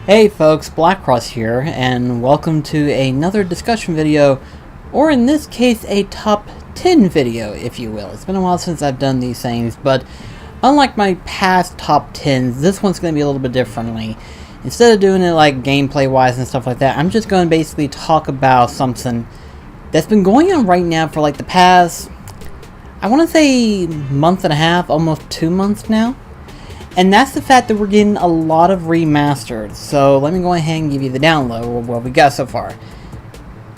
Hey folks, BlackCross here, and welcome to another discussion video, or in this case, a top 10 video, if you will. It's been a while since I've done these things, but unlike my past top 10s, this one's going to be a little bit differently. Instead of doing it like gameplay-wise and stuff like that, I'm just going to basically talk about something that's been going on right now for like the past, I want to say month and a half, almost 2 months now. And that's the fact that we're getting a lot of remastered. So let me go ahead and give you the download of what we got so far.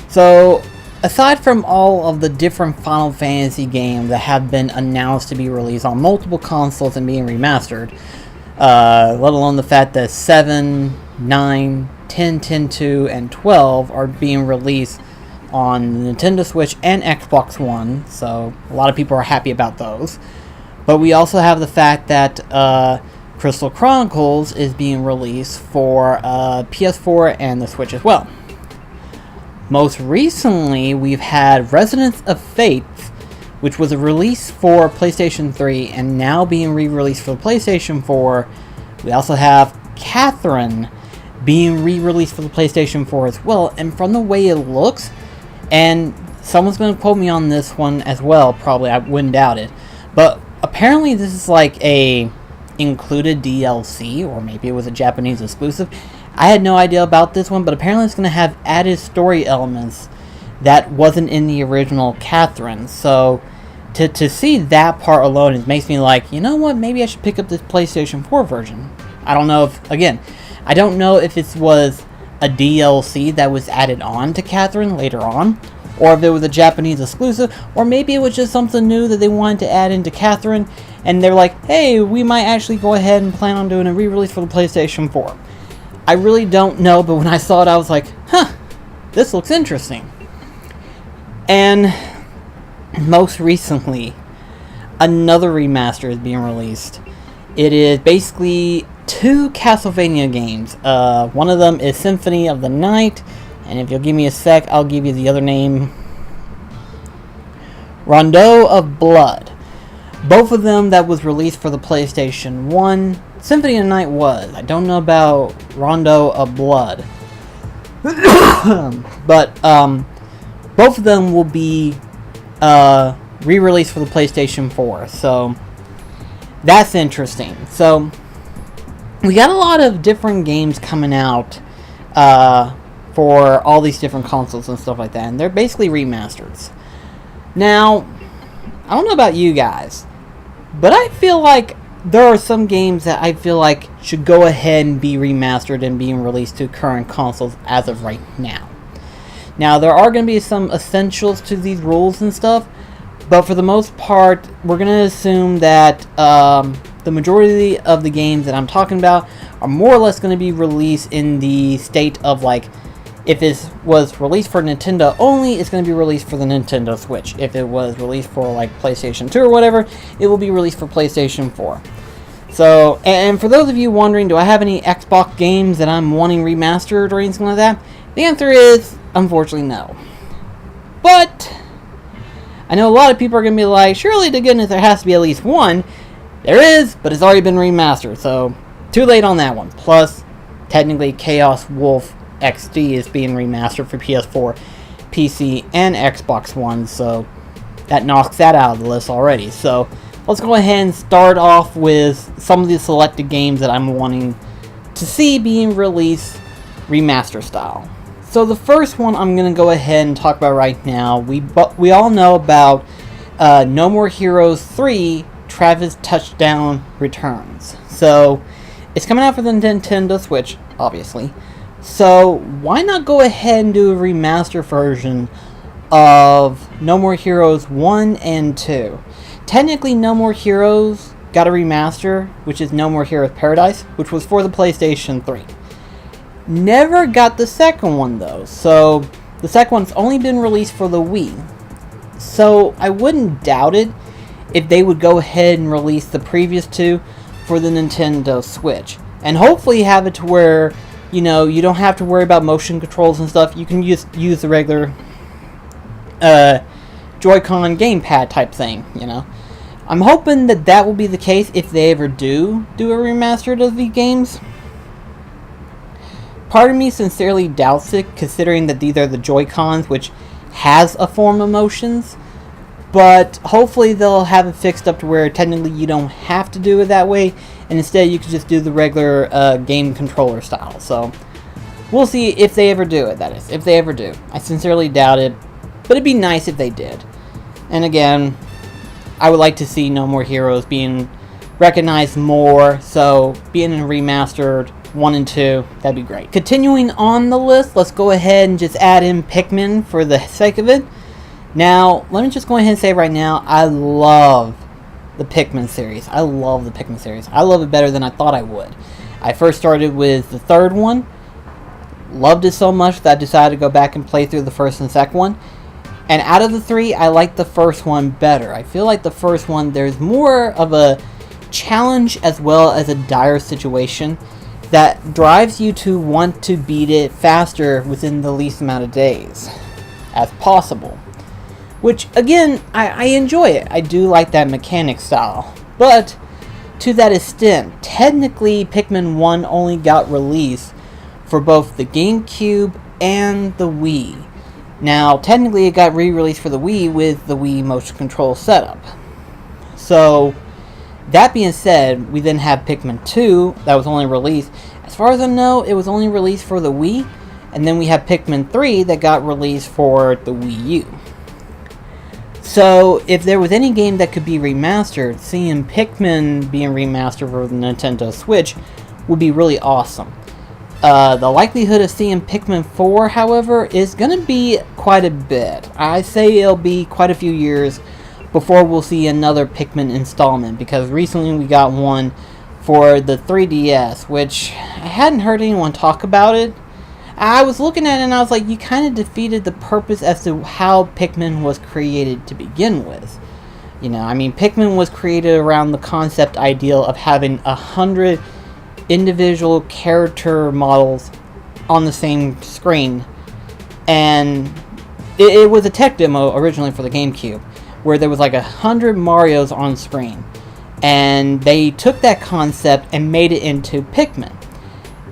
So aside from all of the different Final Fantasy games that have been announced to be released on multiple consoles and being remastered, let alone the fact that 7, 9, 10, 10.2, and 12 are being released on the Nintendo Switch and Xbox One. So a lot of people are happy about those. But we also have the fact that Crystal Chronicles is being released for PS4 and the Switch as well. Most recently, we've had Resonance of Fate, which was a release for PlayStation 3 and now being re-released for the PlayStation 4. We also have Catherine being re-released for the PlayStation 4 as well. And from the way it looks, and someone's going to quote me on this one as well, probably, I wouldn't doubt it, but apparently this is like a included DLC, or maybe it was a Japanese exclusive. I had no idea about this one, but apparently it's going to have added story elements that wasn't in the original Catherine. So to see that part alone, it makes me like, you know what, maybe I should pick up this PlayStation 4 version. I don't know if, again, I don't know if it was a DLC that was added on to Catherine later on, or if it was a Japanese exclusive, or maybe it was just something new that they wanted to add into Catherine, and they're like, hey, we might actually go ahead and plan on doing a re-release for the PlayStation 4. I really don't know, but when I saw it, I was like, huh, this looks interesting. And most recently, another remaster is being released. It is basically 2 Castlevania games. One of them is Symphony of the Night, and if you'll give me a sec, I'll give you the other name. Rondo of Blood. Both of them that was released for the PlayStation 1. Symphony of the Night was. I don't know about Rondo of Blood. But both of them will be re-released for the PlayStation 4. So that's interesting. So we got a lot of different games coming out for all these different consoles and stuff like that, and they're basically remasters. Now, I don't know about you guys, but I feel like there are some games that I feel like should go ahead and be remastered and being released to current consoles as of right now. Now, there are going to be some essentials to these rules and stuff, but for the most part, we're going to assume that the majority of the games that I'm talking about are more or less going to be released in the state of like, if it was released for Nintendo only, it's going to be released for the Nintendo Switch. If it was released for like PlayStation 2 or whatever, it will be released for PlayStation 4. So, and for those of you wondering, do I have any Xbox games that I'm wanting remastered or anything like that? The answer is, unfortunately, no. But I know a lot of people are going to be like, surely to goodness there has to be at least one. There is, but it's already been remastered, so too late on that one. Plus, technically, Chaos Wolf XD is being remastered for PS4, PC, and Xbox One, so that knocks that out of the list already. So let's go ahead and start off with some of the selected games that I'm wanting to see being released remaster style. So the first one I'm going to go ahead and talk about right now, we all know about No More Heroes 3, Travis Touchdown Returns. So it's coming out for the Nintendo Switch, obviously. So why not go ahead and do a remaster version of No More Heroes 1 and 2? Technically, No More Heroes got a remaster, which is No More Heroes Paradise, which was for the PlayStation 3. Never got the second one though, so the second one's only been released for the Wii. So I wouldn't doubt it if they would go ahead and release the previous 2 for the Nintendo Switch. And hopefully have it to where, you know, you don't have to worry about motion controls and stuff. You can use the regular Joy-Con gamepad type thing, you know. I'm hoping that that will be the case if they ever do a remastered of the games. part of me sincerely doubts it, considering that these are the Joy-Cons, which has a form of motions. But hopefully they'll have it fixed up to where technically you don't have to do it that way, and instead you can just do the regular game controller style. So we'll see if they ever do it, that is, if they ever do. I sincerely doubt it, but it'd be nice if they did. And again, I would like to see No More Heroes being recognized more, so being in Remastered 1 and 2, that'd be great. Continuing on the list, let's go ahead and just add in Pikmin for the sake of it. Now, let me just go ahead and say right now, I love the Pikmin series. I love the Pikmin series. I love it better than I thought I would. I first started with the third one, loved it so much that I decided to go back and play through the first and second one. And out of the three, I like the first one better. I feel like the first one, there's more of a challenge as well as a dire situation that drives you to want to beat it faster within the least amount of days as possible. Which, again, I enjoy it. I do like that mechanic style. But, to that extent, technically Pikmin 1 only got released for both the GameCube and the Wii. Now, technically it got re-released for the Wii with the Wii motion control setup. So, that being said, we then have Pikmin 2 that was only released. As far as I know, it was only released for the Wii. And then we have Pikmin 3 that got released for the Wii U. So, if there was any game that could be remastered, seeing Pikmin being remastered for the Nintendo Switch would be really awesome. The likelihood of seeing Pikmin 4, however, is going to be quite a bit. I say it'll be quite a few years before we'll see another Pikmin installment, because recently we got one for the 3DS, which I hadn't heard anyone talk about it. I was looking at it and I was like, you kind of defeated the purpose as to how Pikmin was created to begin with. You know, I mean, Pikmin was created around the concept ideal of having 100 individual character models on the same screen. And it was a tech demo originally for the GameCube, where there was like 100 Marios on screen. And they took that concept and made it into Pikmin.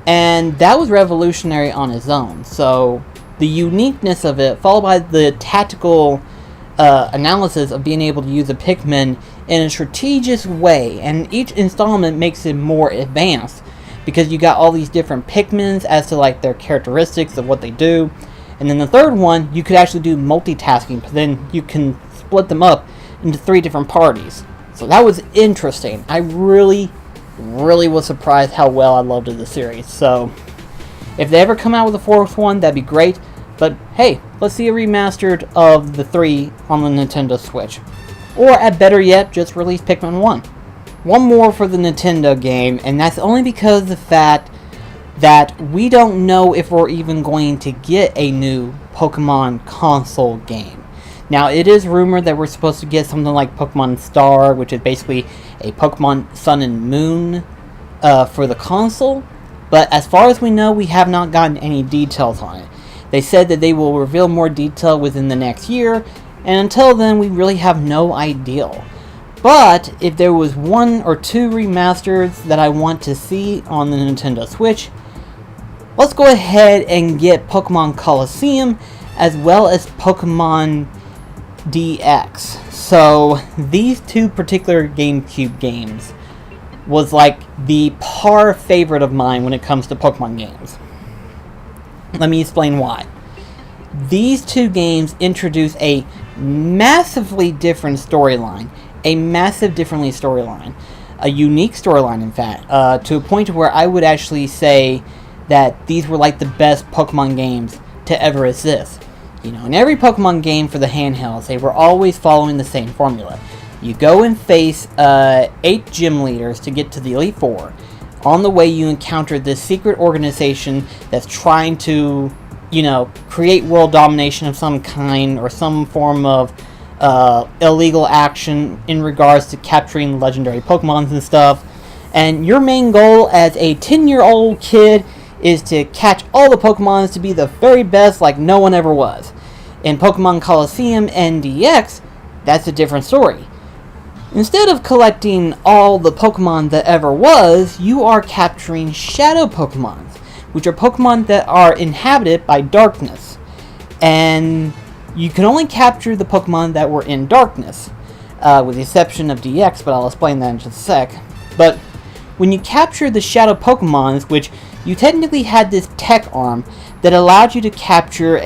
And that was revolutionary on its own. So the uniqueness of it, followed by the tactical analysis of being able to use a Pikmin in a strategic way, and each installment makes it more advanced because you got all these different Pikmins as to like their characteristics of what they do. And then the third one, you could actually do multitasking, but then you can split them up into 3 different parties. So that was interesting. I really was surprised how well I loved the series. So if they ever come out with a 4th one, that'd be great. But hey, let's see a remastered of the 3 on the Nintendo Switch. Or at better yet, just release Pikmin 1. One more for the Nintendo game, and that's only because of the fact that we don't know if we're even going to get a new Pokemon console game. Now, it is rumored that we're supposed to get something like Pokemon Star, which is basically a Pokemon Sun and Moon for the console. But as far as we know, we have not gotten any details on it. They said that they will reveal more detail within the next year, and until then, we really have no idea. But if there was 1 or 2 remasters that I want to see on the Nintendo Switch, let's go ahead and get Pokemon Colosseum as well as Pokemon DX. So these 2 particular GameCube games was like the par favorite of mine when it comes to Pokemon games. Let me explain why. These 2 games introduce a massively different storyline. A unique storyline, in fact, to a point where I would actually say that these were like the best Pokemon games to ever exist. You know, in every Pokemon game for the handhelds, they were always following the same formula. You go and face 8 gym leaders to get to the Elite Four. On the way, you encounter this secret organization that's trying to, you know, create world domination of some kind or some form of illegal action in regards to capturing legendary Pokemons and stuff. And your main goal as a 10-year-old kid is to catch all the Pokemons to be the very best like no one ever was. In Pokemon Colosseum and DX, that's a different story. Instead of collecting all the Pokemon that ever was, you are capturing shadow Pokemons, which are Pokemon that are inhabited by darkness. And you can only capture the Pokemon that were in darkness, with the exception of DX, but I'll explain that in just a sec. But when you capture the Shadow Pokemons, which you technically had this tech arm that allowed you to capture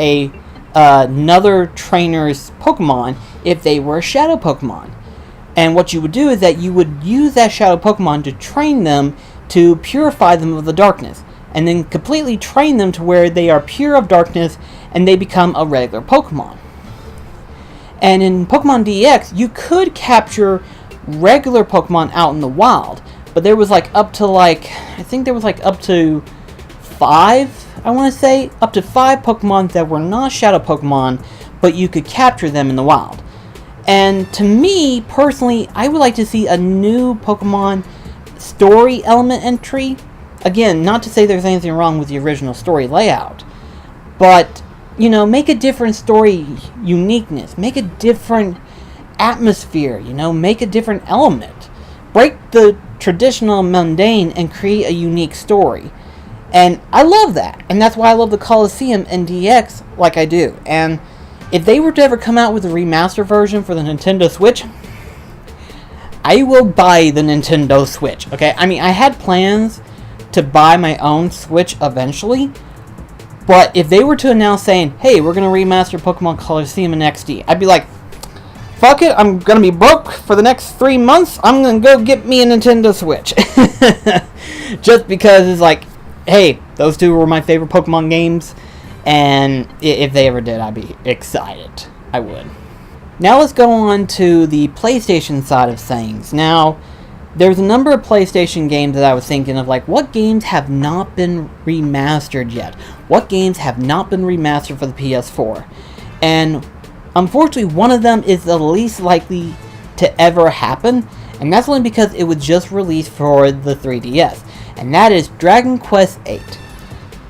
another trainer's Pokemon if they were a Shadow Pokemon. And what you would do is that you would use that Shadow Pokemon to train them to purify them of the darkness, and then completely train them to where they are pure of darkness and they become a regular Pokemon. And in Pokemon DX, you could capture regular Pokemon out in the wild, but there was up to 5, I want to say, up to 5 Pokemon that were not Shadow Pokemon, but you could capture them in the wild. And to me, personally, I would like to see a new Pokemon story element entry. Again, not to say there's anything wrong with the original story layout, but, make a different story uniqueness, make a different atmosphere, make a different element. Break the traditional mundane and create a unique story. And I love that, and that's why I love the Colosseum in DX like I do. And if they were to ever come out with a remaster version for the Nintendo Switch, I will buy the Nintendo Switch, okay? I mean, I had plans to buy my own Switch eventually, but if they were to announce saying, hey, we're going to remaster Pokemon Colosseum in XD, I'd be like, fuck it, I'm going to be broke for the next 3 months, I'm going to go get me a Nintendo Switch. Just because it's like, hey, those two were my favorite Pokemon games, and if they ever did, I'd be excited. I would. Now let's go on to the PlayStation side of things. Now, there's a number of PlayStation games that I was thinking of, what games have not been remastered yet? What games have not been remastered for the PS4? And unfortunately, one of them is the least likely to ever happen, and that's only because it was just released for the 3DS, and that is Dragon Quest VIII.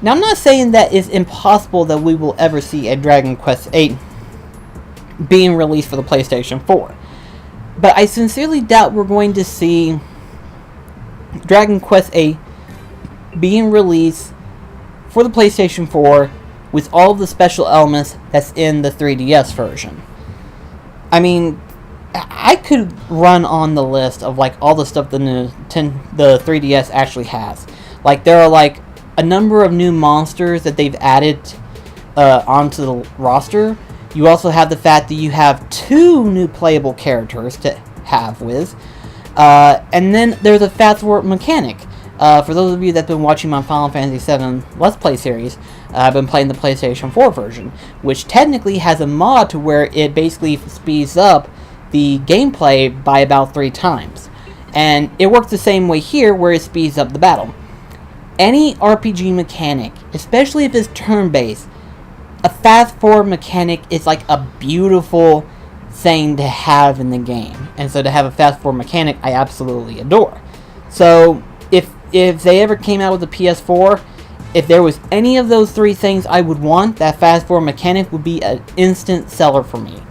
Now, I'm not saying that it's impossible that we will ever see a Dragon Quest VIII being released for the PlayStation 4. But I sincerely doubt we're going to see Dragon Quest VIII being released for the PlayStation 4 with all of the special elements that's in the 3DS version. I mean, I could run on the list of all the stuff the 3DS actually has. There are a number of new monsters that they've added onto the roster. You also have the fact that you have 2 new playable characters to have with. And then there's a fast forward mechanic. For those of you that have been watching my Final Fantasy VII Let's Play series, I've been playing the PlayStation 4 version, which technically has a mod to where it basically speeds up the gameplay by about 3 times. And it works the same way here, where it speeds up the battle. Any RPG mechanic, especially if it's turn-based, a fast-forward mechanic is a beautiful thing to have in the game. And so to have a fast-forward mechanic, I absolutely adore. So if they ever came out with a PS4, if there was any of those 3 things I would want, that fast-forward mechanic would be an instant seller for me.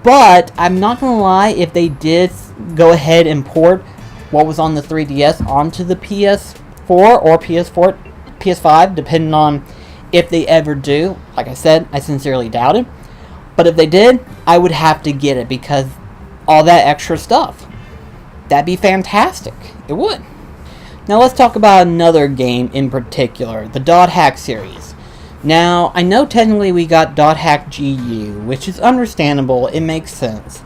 But I'm not going to lie, if they did go ahead and port what was on the 3DS onto the PS4 or PS5, depending on if they ever do. Like I said, I sincerely doubt it. But if they did, I would have to get it because all that extra stuff. That'd be fantastic. It would. Now let's talk about another game in particular, the DotHack series. Now, I know technically we got DotHack GU, which is understandable, it makes sense.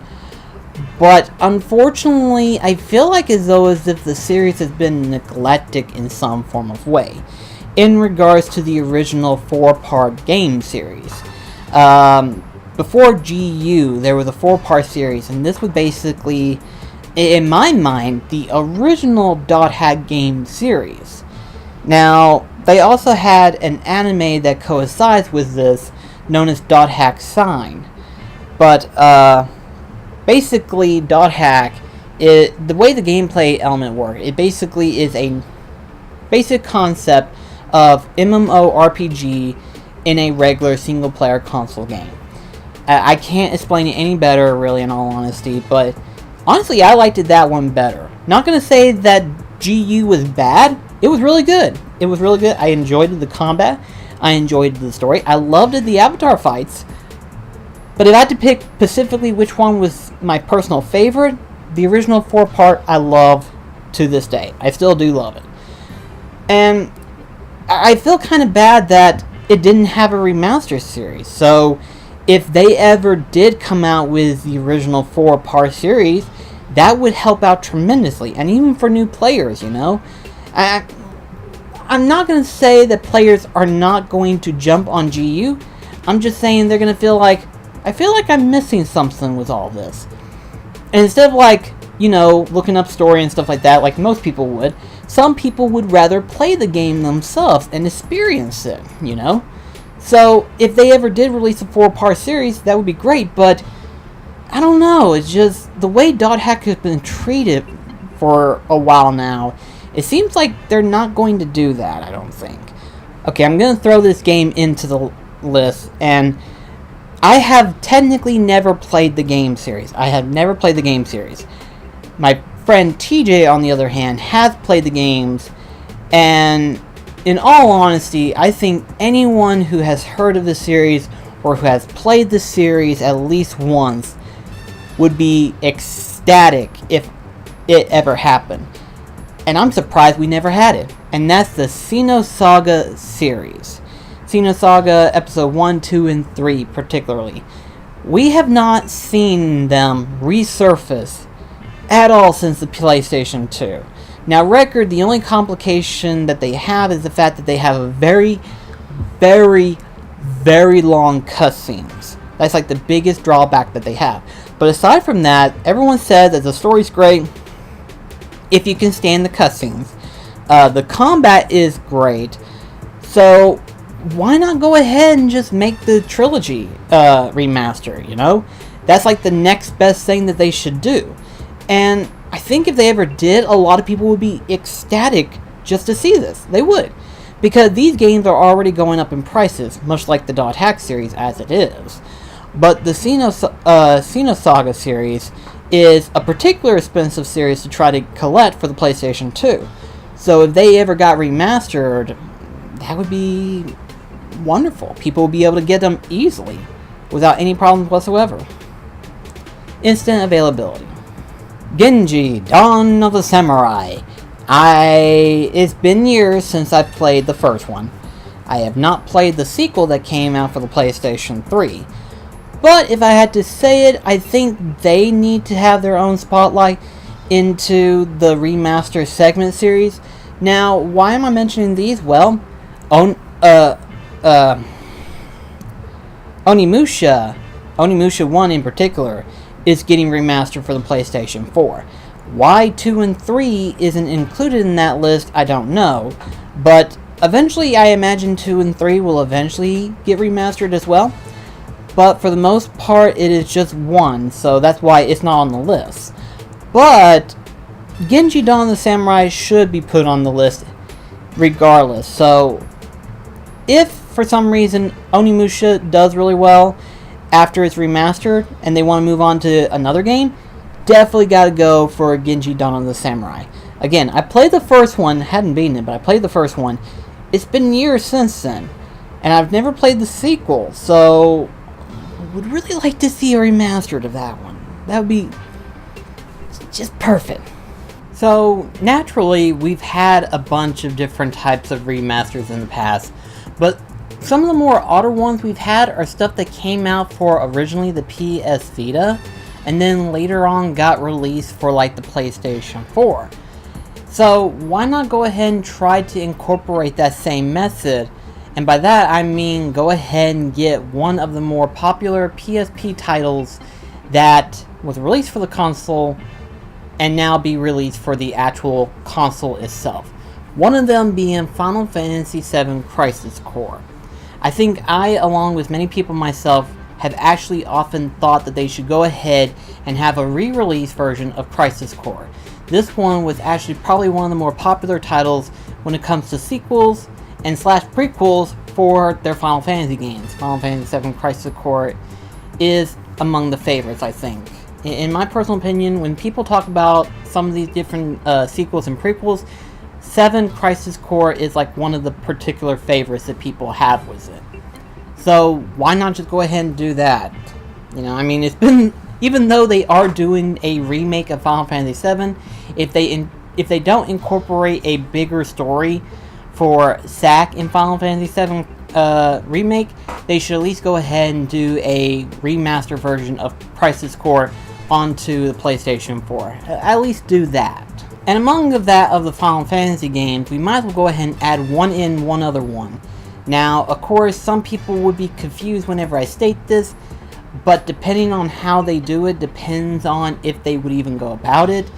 But unfortunately, I feel as if the series has been neglected in some form of way, in regards to the original 4-part game series. Before GU, there was a 4-part series, and this was basically, in my mind, the original DotHack game series. Now, they also had an anime that coincides with this, known as DotHack Sign. But, basically, DotHack, the way the gameplay element works, it basically is a basic concept of MMORPG in a regular single-player console game. I can't explain it any better, really, in all honesty, but honestly, I liked that one better. Not going to say that GU was bad, it was really good. it was really good. I enjoyed the combat. I enjoyed the story. I loved the avatar fights. But if I had to pick specifically which one was my personal favorite, the original 4-part I love to this day. I still do love it. And I feel kind of bad that it didn't have a remaster series. So if they ever did come out with the original 4-part series, that would help out tremendously. And even for new players, you know. I'm not going to say that players are not going to jump on GU. I'm just saying they're going to feel like, I feel like I'm missing something with all this. And instead of like, you know, looking up story and stuff like that, like most people would, some people would rather play the game themselves and experience it, you know? So, if they ever did release a 4-part series, that would be great, but I don't know, it's just the way DotHack has been treated for a while now, it seems like they're not going to do that, I don't think. Okay, I'm going to throw this game into the list, and I have technically never played the game series. I have never played the game series. My friend TJ, on the other hand, has played the games, and in all honesty, I think anyone who has heard of the series or who has played the series at least once would be ecstatic if it ever happened. And I'm surprised we never had it. And that's the Seeno Saga series. Seeno Saga episode 1, 2, and 3 particularly. We have not seen them resurface at all since the PlayStation 2. Now, record, the only complication that they have is the fact that they have a very, very, very long cutscenes. That's like the biggest drawback that they have. But aside from that, everyone says that the story's great if you can stand the cutscenes. The combat is great. So, why not go ahead and just make the trilogy remaster, you know? That's like the next best thing that they should do. And I think if they ever did, a lot of people would be ecstatic just to see this. They would. Because these games are already going up in prices, much like the DotHack series as it is. But the Seeno Saga series is a particular expensive series to try to collect for the PlayStation 2. So if they ever got remastered, that would be wonderful. People would be able to get them easily, without any problems whatsoever. Instant availability. Genji, Dawn of the Samurai. It's been years since I played the first one. I have not played the sequel that came out for the PlayStation 3. But if I had to say it, I think they need to have their own spotlight into the remaster segment series. Now, why am I mentioning these? Well, Onimusha 1 in particular, is getting remastered for the PlayStation 4. Why 2 and 3 isn't included in that list, I don't know. But eventually, I imagine 2 and 3 will eventually get remastered as well. But for the most part, it is just 1, so that's why it's not on the list. But Genji Dawn of the Samurai should be put on the list regardless. So if for some reason Onimusha does really well after it's remastered and they want to move on to another game, definitely got to go for Genji Dawn of the Samurai. Again, I played the first one, hadn't beaten it, but I played the first one. It's been years since then, and I've never played the sequel, so would really like to see a remastered of that one. That would be just perfect. So, naturally, we've had a bunch of different types of remasters in the past, but some of the more odder ones we've had are stuff that came out for originally the PS Vita, and then later on got released for like the PlayStation 4. So why not go ahead and try to incorporate that same method? And by that I mean go ahead and get one of the more popular PSP titles that was released for the console and now be released for the actual console itself. One of them being Final Fantasy VII Crisis Core. I think I, along with many people myself, have actually often thought that they should go ahead and have a re-release version of Crisis Core. This one was actually probably one of the more popular titles when it comes to sequels and slash prequels for their Final Fantasy games. Final Fantasy VII Crisis Core is among the favorites, I think. In my personal opinion, when people talk about some of these different sequels and prequels, 7 Crisis Core is like one of the particular favorites that people have with it. So why not just go ahead and do that? You know, I mean, it's been, even though they are doing a remake of Final Fantasy VII, if they don't incorporate a bigger story for Zack in Final Fantasy VII remake, they should at least go ahead and do a remastered version of Crisis Core onto the PlayStation 4. At least do that. And among of the Final Fantasy games, we might as well go ahead and add one other one. Now, of course, some people would be confused whenever I state this, but depending on how they do it, depends on if they would even go about it.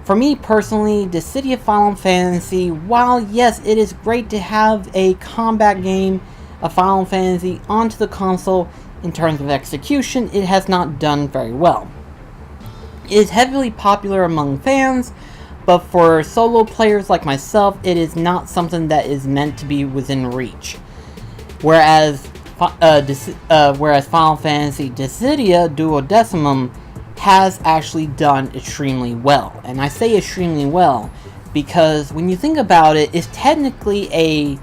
For me personally, the City of Final Fantasy, while yes, it is great to have a combat game of Final Fantasy onto the console, in terms of execution, it has not done very well. It is heavily popular among fans, but for solo players like myself, it is not something that is meant to be within reach. Whereas Final Fantasy Dissidia Duodecimum has actually done extremely well. And I say extremely well because when you think about it, it's technically a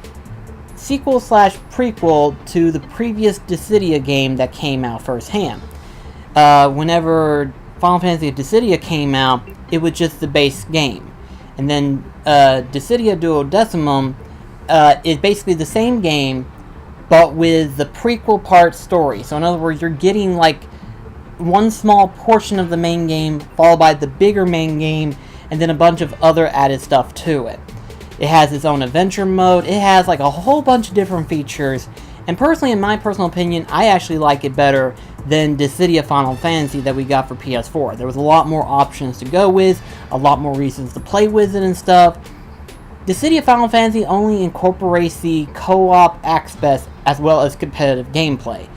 sequel/prequel to the previous Dissidia game that came out firsthand. Whenever Final Fantasy Dissidia came out, it was just the base game. And then Dissidia Duodecimum is basically the same game, but with the prequel part story. So in other words, you're getting like one small portion of the main game, followed by the bigger main game, and then a bunch of other added stuff to it. It has its own adventure mode, it has like a whole bunch of different features, and personally, in my personal opinion, I actually like it better than Dissidia Final Fantasy that we got for PS4. There was a lot more options to go with, a lot more reasons to play with it and stuff. Dissidia Final Fantasy only incorporates the co-op aspect as well as competitive gameplay.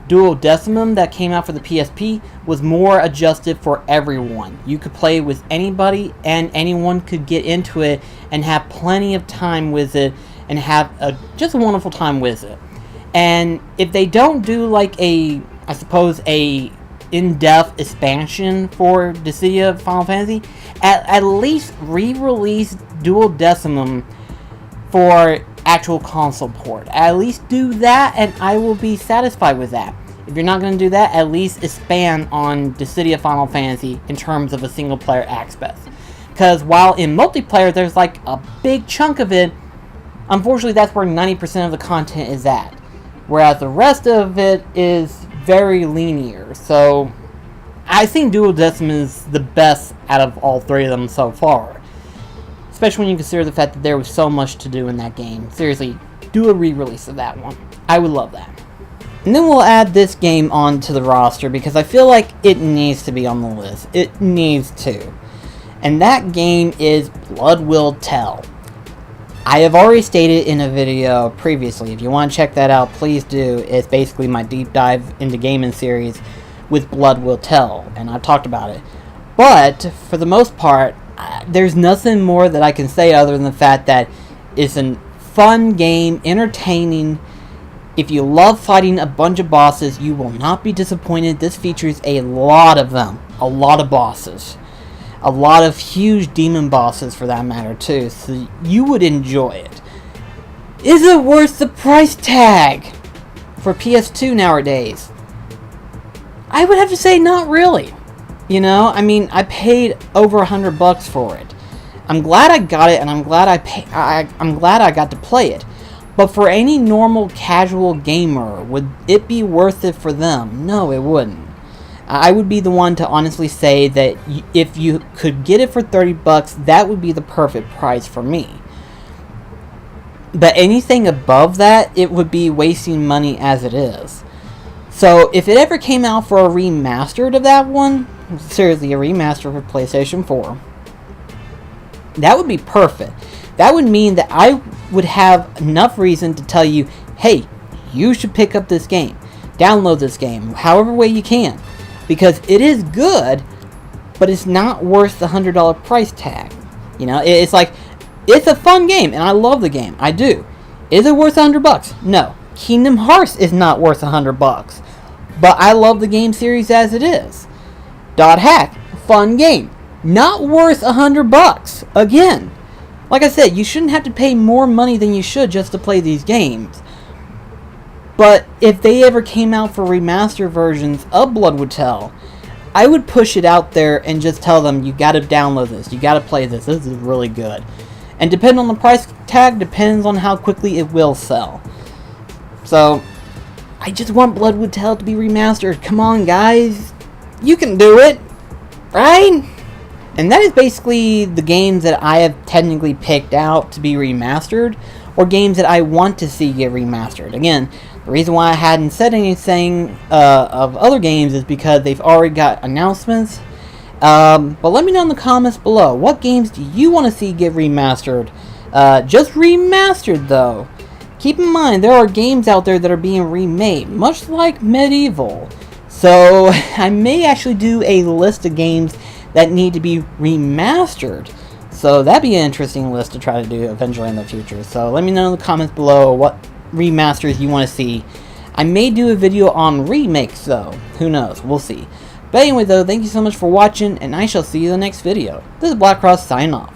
Duodecimum that came out for the PSP was more adjusted for everyone. You could play with anybody and anyone could get into it and have plenty of time with it and have just a wonderful time with it. And if they don't do like a in-depth expansion for Dissidia Final Fantasy, at least re-release Duodecimum for actual console port. At least do that and I will be satisfied with that. If you're not going to do that, at least expand on Dissidia Final Fantasy in terms of a single player aspect. Because while in multiplayer there's like a big chunk of it, unfortunately that's where 90% of the content is at. Whereas the rest of it is very linear. So I think Duodecimum is the best out of all three of them so far. Especially when you consider the fact that there was so much to do in that game. Seriously, do a re-release of that one. I would love that. And then we'll add this game onto the roster because I feel like it needs to be on the list. It needs to. And that game is Blood Will Tell. I have already stated in a video previously. If you want to check that out, please do. It's basically my deep dive into gaming series with Blood Will Tell. And I've talked about it. But, for the most part, there's nothing more that I can say other than the fact that it's a fun game, entertaining. If you love fighting a bunch of bosses, you will not be disappointed. This features a lot of them. A lot of bosses. A lot of huge demon bosses for that matter too. So you would enjoy it. Is it worth the price tag for PS2 nowadays? I would have to say not really. You know, I mean, I paid over $100 for it. I'm glad I got it, and I'm glad I got to play it. But for any normal casual gamer, would it be worth it for them? No, it wouldn't. I would be the one to honestly say that if you could get it for $30, that would be the perfect price for me. But anything above that, it would be wasting money as it is. So if it ever came out for a remastered of that one, seriously, a remaster for PlayStation 4, that would be perfect. That would mean that I would have enough reason to tell you, hey, you should pick up this game. Download this game, however way you can. Because it is good, but it's not worth the $100 price tag. You know, it's like, it's a fun game, and I love the game. I do. Is it worth $100? No. Kingdom Hearts is not worth $100. But I love the game series as it is. DotHack, fun game. Not worth $100. Again, Like I said, you shouldn't have to pay more money than you should just to play these games. But if they ever came out for remastered versions of Blood Would Tell, I would push it out there and just tell them, you gotta download this, you gotta play this is really good. And depending on the price tag, depends on how quickly it will sell. So, I just want Blood Would Tell to be remastered. Come on, guys. You can do it, right? And that is basically the games that I have technically picked out to be remastered, or games that I want to see get remastered. Again, the reason why I hadn't said anything of other games is because they've already got announcements. But let me know in the comments below, what games do you want to see get remastered? Just remastered, though. Keep in mind, there are games out there that are being remade, much like Medieval. So, I may actually do a list of games that need to be remastered. So, that'd be an interesting list to try to do eventually in the future. So, let me know in the comments below what remasters you want to see. I may do a video on remakes, though. Who knows? We'll see. But anyway, though, thank you so much for watching, and I shall see you in the next video. This is BlackCross signing off.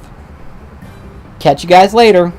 Catch you guys later.